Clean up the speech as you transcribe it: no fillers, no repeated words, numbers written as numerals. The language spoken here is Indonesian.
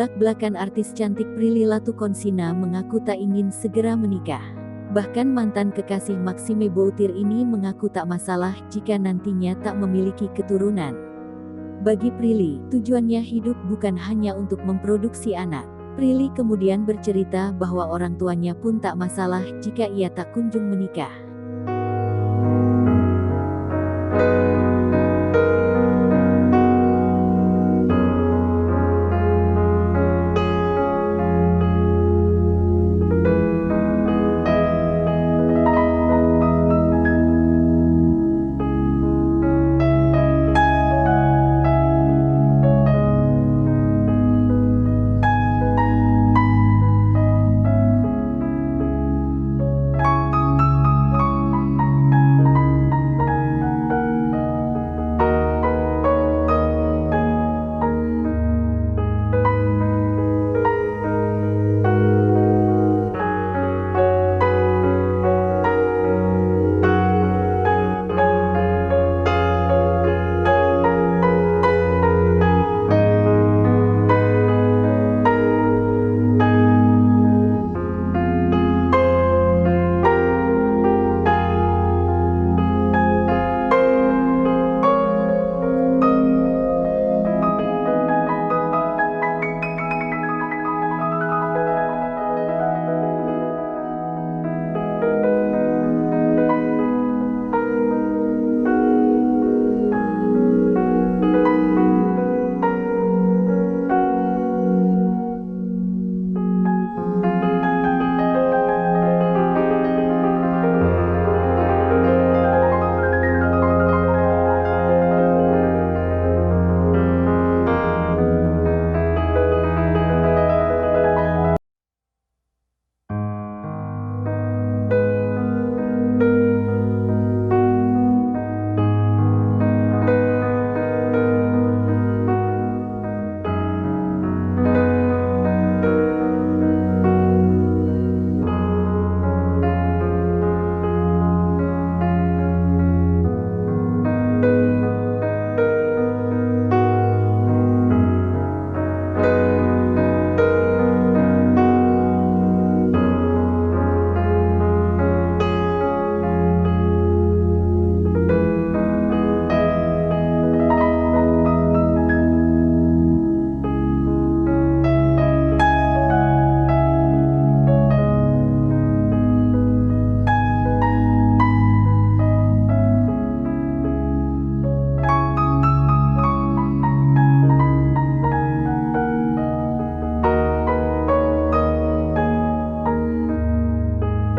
Belak-belakan artis cantik Prilly Latuconsina mengaku tak ingin segera menikah. Bahkan mantan kekasih Maxime Boutir ini mengaku tak masalah jika nantinya tak memiliki keturunan. Bagi Prilly, tujuannya hidup bukan hanya untuk memproduksi anak. Prilly kemudian bercerita bahwa orang tuanya pun tak masalah jika ia tak kunjung menikah.